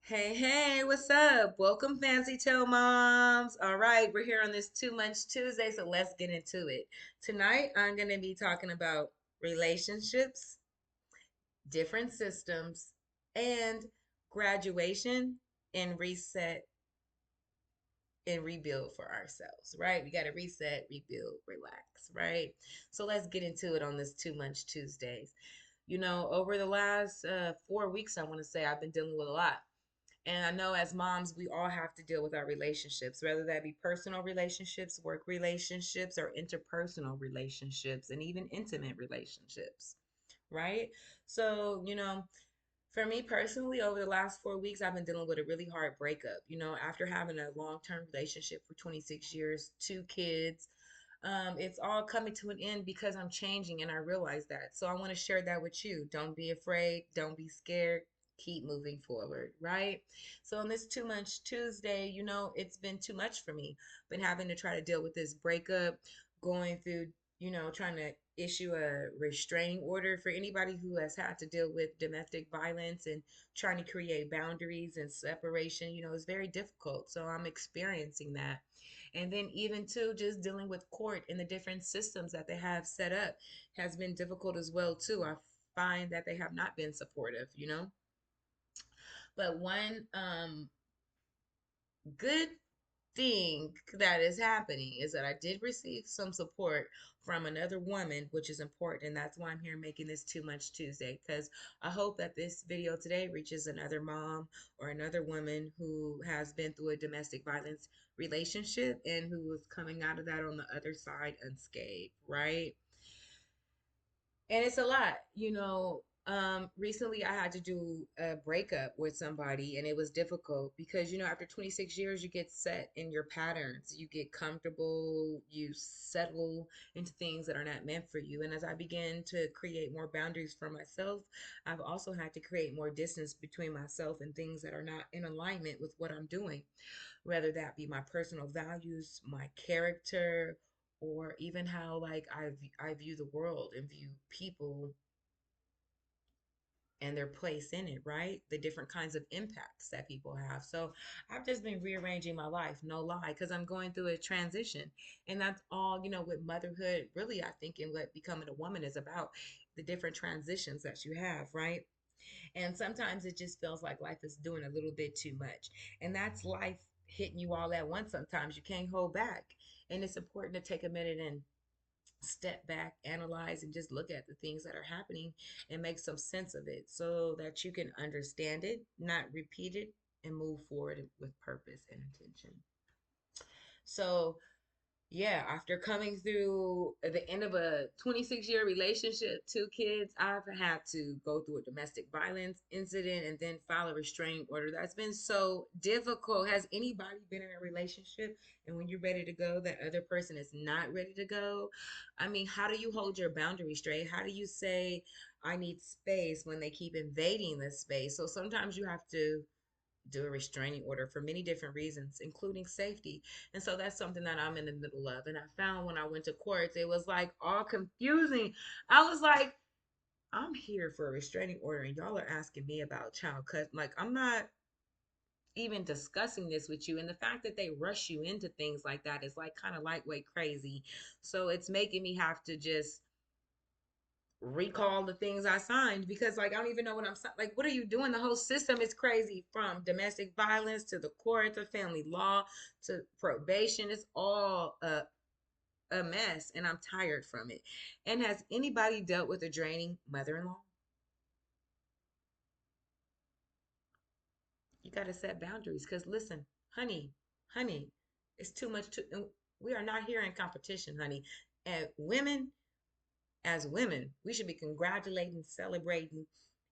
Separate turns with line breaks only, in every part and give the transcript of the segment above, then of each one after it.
Hey, hey, what's up? Welcome, Fancy Tale Moms. All right, we're here on this Too Much Tuesday, so let's get into it. Tonight, I'm going to be talking about relationships, different systems, and graduation and reset and rebuild for ourselves, right? We got to reset, rebuild, relax, right? So let's get into it on this Too Much Tuesdays. Over the last 4 weeks, I want to say I've been dealing with a lot. And I know as moms, we all have to deal with our relationships, whether that be personal relationships, work relationships, or interpersonal relationships, and even intimate relationships, right? So, for me personally, over the last 4 weeks, I've been dealing with a really hard breakup. After having a long term relationship for 26 years, two kids, it's all coming to an end because I'm changing and I realize that. So I want to share that with you. Don't be afraid, don't be scared. Keep moving forward, right? So on this Too Much Tuesday, it's been too much for me. Been having to try to deal with this breakup, going through, trying to issue a restraining order for anybody who has had to deal with domestic violence and trying to create boundaries and separation. It's very difficult. So I'm experiencing that. And then even too, just dealing with court and the different systems that they have set up has been difficult as well too. I find that they have not been supportive. But one good thing that is happening is that I did receive some support from another woman, which is important. And that's why I'm here making this Too Much Tuesday, because I hope that this video today reaches another mom or another woman who has been through a domestic violence relationship and who is coming out of that on the other side unscathed, right? And it's a lot. Recently I had to do a breakup with somebody and it was difficult because after 26 years you get set in your patterns, you get comfortable, you settle into things that are not meant for you. And as I begin to create more boundaries for myself, I've also had to create more distance between myself and things that are not in alignment with what I'm doing, whether that be my personal values, my character, or even how like I view the world and view people and their place in it, right? The different kinds of impacts that people have. So I've just been rearranging my life, no lie, because I'm going through a transition. And that's all, with motherhood, really, I think, and what becoming a woman is about, the different transitions that you have, right? And sometimes it just feels like life is doing a little bit too much. And that's life hitting you all at once sometimes. You can't hold back. And it's important to take a minute and step back, analyze, and just look at the things that are happening and make some sense of it so that you can understand it, not repeat it, and move forward with purpose and intention. So, yeah, after coming through the end of a 26-year relationship, two kids, I've had to go through a domestic violence incident and then file a restraining order. That's been so difficult. Has anybody been in a relationship and when you're ready to go, that other person is not ready to go? I mean, how do you hold your boundaries straight? How do you say, I need space when they keep invading the space? So sometimes you have to do a restraining order for many different reasons, including safety. And so that's something that I'm in the middle of. And I found when I went to courts, it was like all confusing. I was like, I'm here for a restraining order, and y'all are asking me about child cut. Like, I'm not even discussing this with you. And the fact that they rush you into things like that is like kind of lightweight crazy. So it's making me have to just recall the things I signed because like I don't even know what I'm like. What are you doing? The whole system is crazy, from domestic violence to the court to family law to probation. It's all a mess, and I'm tired from it. And has anybody dealt with a draining mother-in-law? You got to set boundaries because listen, honey, it's too much. We are not here in competition, honey. And women, as women, we should be congratulating, celebrating,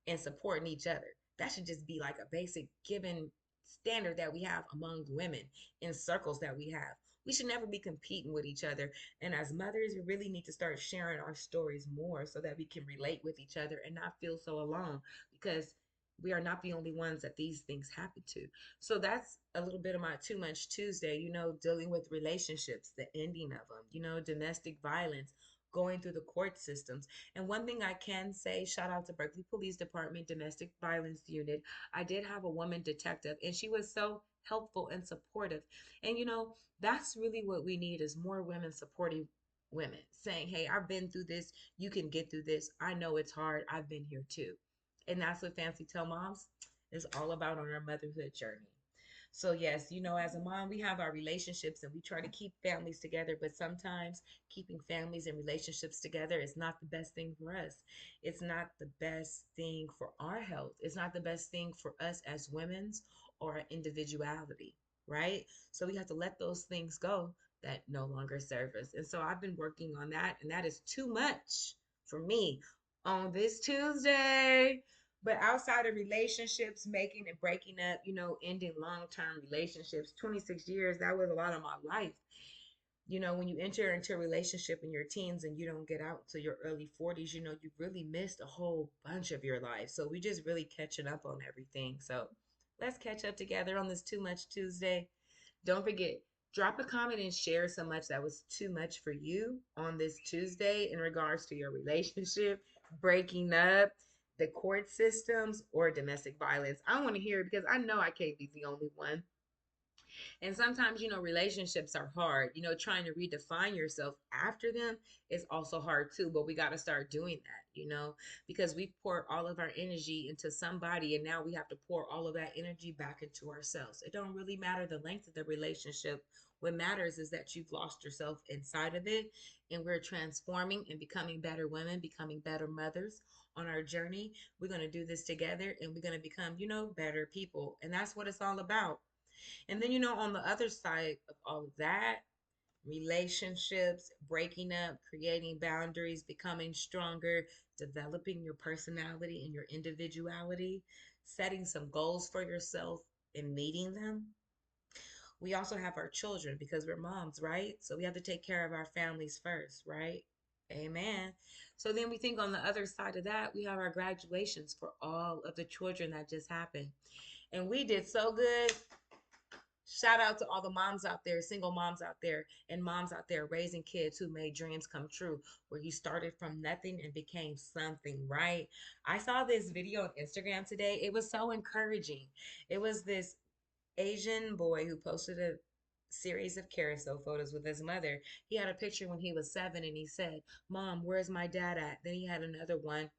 and supporting each other. That should just be like a basic given standard that we have among women in circles that we have. We should never be competing with each other. And as mothers, we really need to start sharing our stories more so that we can relate with each other and not feel so alone because we are not the only ones that these things happen to. So that's a little bit of my Too Much Tuesday, dealing with relationships, the ending of them, domestic violence, going through the court systems. And one thing I can say, shout out to Berkeley Police Department Domestic Violence Unit. I did have a woman detective, and she was so helpful and supportive. And that's really what we need is more women supporting women, saying, "Hey, I've been through this. You can get through this. I know it's hard. I've been here too." And that's what Fancy Tell Moms is all about on our motherhood journey. So, yes, as a mom, we have our relationships and we try to keep families together, but sometimes keeping families and relationships together is not the best thing for us. It's not the best thing for our health. It's not the best thing for us as women's or our individuality, right? So, we have to let those things go that no longer serve us. And so, I've been working on that, and that is too much for me on this Tuesday. But outside of relationships, making and breaking up, ending long term relationships, 26 years, that was a lot of my life. When you enter into a relationship in your teens and you don't get out until your early 40s, you really missed a whole bunch of your life. So we just really catching up on everything. So let's catch up together on this Too Much Tuesday. Don't forget, drop a comment and share so much that was too much for you on this Tuesday in regards to your relationship, breaking up, the court systems, or domestic violence. I want to hear it because I know I can't be the only one. And sometimes, relationships are hard. Trying to redefine yourself after them is also hard too. But we got to start doing that, because we pour all of our energy into somebody and now we have to pour all of that energy back into ourselves. It don't really matter the length of the relationship. What matters is that you've lost yourself inside of it and we're transforming and becoming better women, becoming better mothers on our journey. We're going to do this together and we're going to become, better people. And that's what it's all about. And then, on the other side of all of that, relationships, breaking up, creating boundaries, becoming stronger, developing your personality and your individuality, setting some goals for yourself and meeting them. We also have our children because we're moms, right? So we have to take care of our families first, right? Amen. So then we think on the other side of that, we have our graduations for all of the children that just happened. And we did so good. Shout out to all the moms out there, single moms out there, and moms out there raising kids who made dreams come true, where you started from nothing and became something, right? I saw this video on Instagram today. It was so encouraging. It was this Asian boy who posted a series of carousel photos with his mother. He had a picture when he was 7 and he said, "Mom, where's my dad at?" Then he had another one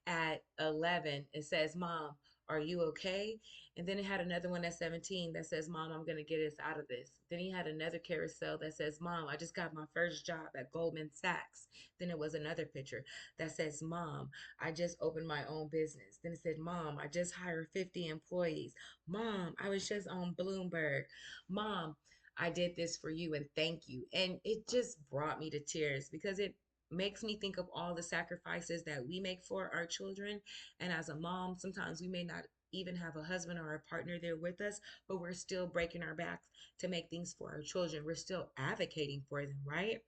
at 11. It says, "Mom, are you okay?" And then it had another one at 17 that says, "Mom, I'm going to get us out of this." Then he had another carousel that says, "Mom, I just got my first job at Goldman Sachs." Then it was another picture that says, "Mom, I just opened my own business." Then it said, "Mom, I just hired 50 employees." "Mom, I was just on Bloomberg." "Mom, I did this for you and thank you." And it just brought me to tears because it makes me think of all the sacrifices that we make for our children. And as a mom, sometimes we may not even have a husband or a partner there with us, but we're still breaking our backs to make things for our children. We're still advocating for them, right?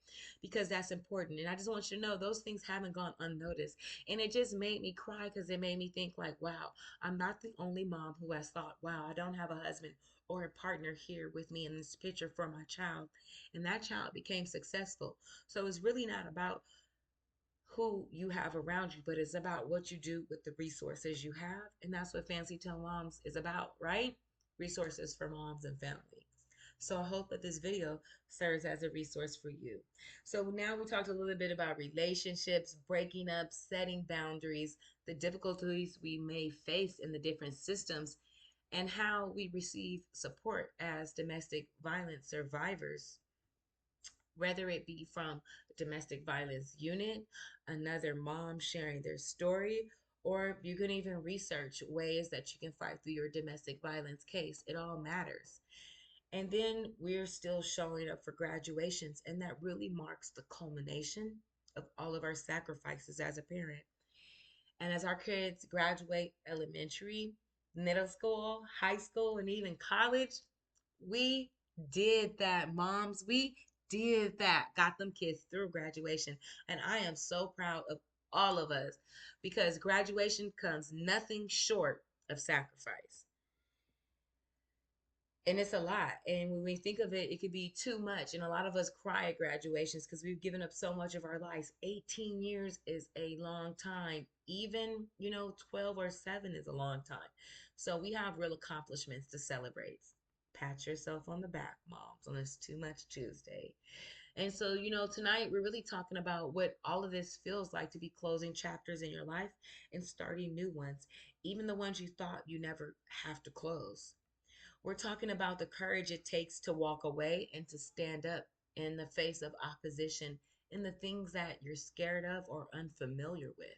Because that's important. And I just want you to know those things haven't gone unnoticed. And it just made me cry because it made me think like, wow, I'm not the only mom who has thought, wow, I don't have a husband or a partner here with me in this picture for my child. And that child became successful. So it's really not about who you have around you, but it's about what you do with the resources you have. And that's what Fancy Tell Moms is about, right? Resources for moms and families. So I hope that this video serves as a resource for you. So now we talked a little bit about relationships, breaking up, setting boundaries, the difficulties we may face in the different systems, and how we receive support as domestic violence survivors, whether it be from a domestic violence unit, another mom sharing their story, or you can even research ways that you can fight through your domestic violence case. It all matters. And then we're still showing up for graduations, and that really marks the culmination of all of our sacrifices as a parent. And as our kids graduate elementary, middle school, high school, and even college, we did that, moms. We did that. Got them kids through graduation. And I am so proud of all of us because graduation comes nothing short of sacrifice. And it's a lot. And when we think of it, it could be too much. And a lot of us cry at graduations because we've given up so much of our lives. 18 years is a long time. Even, 12 or 7 is a long time. So we have real accomplishments to celebrate. Pat yourself on the back, moms, on this Too Much Tuesday. And so, tonight we're really talking about what all of this feels like to be closing chapters in your life and starting new ones, even the ones you thought you never have to close. We're talking about the courage it takes to walk away and to stand up in the face of opposition in the things that you're scared of or unfamiliar with.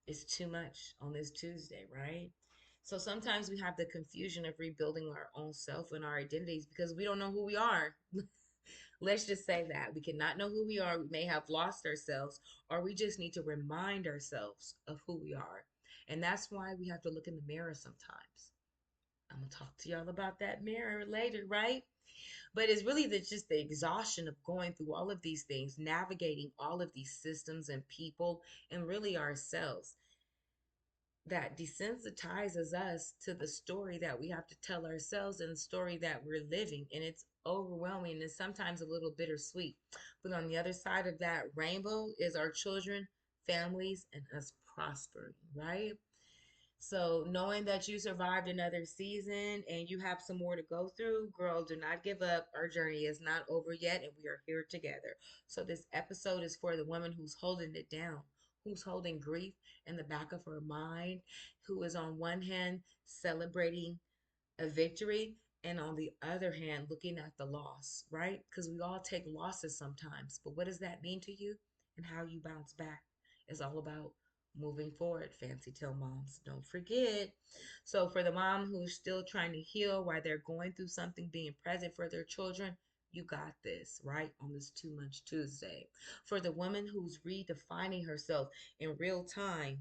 It's too much on this Tuesday, right? So sometimes we have the confusion of rebuilding our own self and our identities because we don't know who we are. Let's just say that we cannot know who we are. We may have lost ourselves, or we just need to remind ourselves of who we are. And that's why we have to look in the mirror sometimes. I'm gonna talk to y'all about that mirror later, right? But it's really just the exhaustion of going through all of these things, navigating all of these systems and people, and really ourselves that desensitizes us to the story that we have to tell ourselves and the story that we're living. And it's overwhelming and sometimes a little bittersweet. But on the other side of that rainbow is our children, families, and us prospering, right? So knowing that you survived another season and you have some more to go through, girl, do not give up. Our journey is not over yet and we are here together. So this episode is for the woman who's holding it down, who's holding grief in the back of her mind, who is on one hand celebrating a victory and on the other hand looking at the loss, right? Because we all take losses sometimes, but what does that mean to you and how you bounce back is all about moving forward. Fancy tale moms, don't forget. So for the mom who's still trying to heal while they're going through something, being present for their children, you got this, right? On this Too Much Tuesday. For the woman who's redefining herself in real time,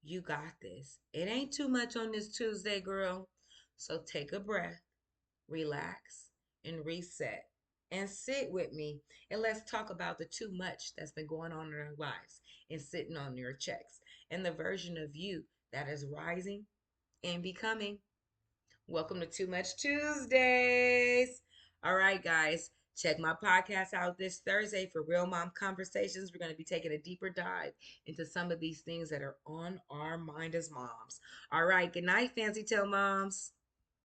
you got this. It ain't too much on this Tuesday, girl. So take a breath, relax, and reset. And sit with me and let's talk about the too much that's been going on in our lives and sitting on your checks and the version of you that is rising and becoming. Welcome to Too Much Tuesdays. All right, guys, check my podcast out this Thursday for Real Mom Conversations. We're going to be taking a deeper dive into some of these things that are on our mind as moms. All right, good night, Fancy Tale Moms.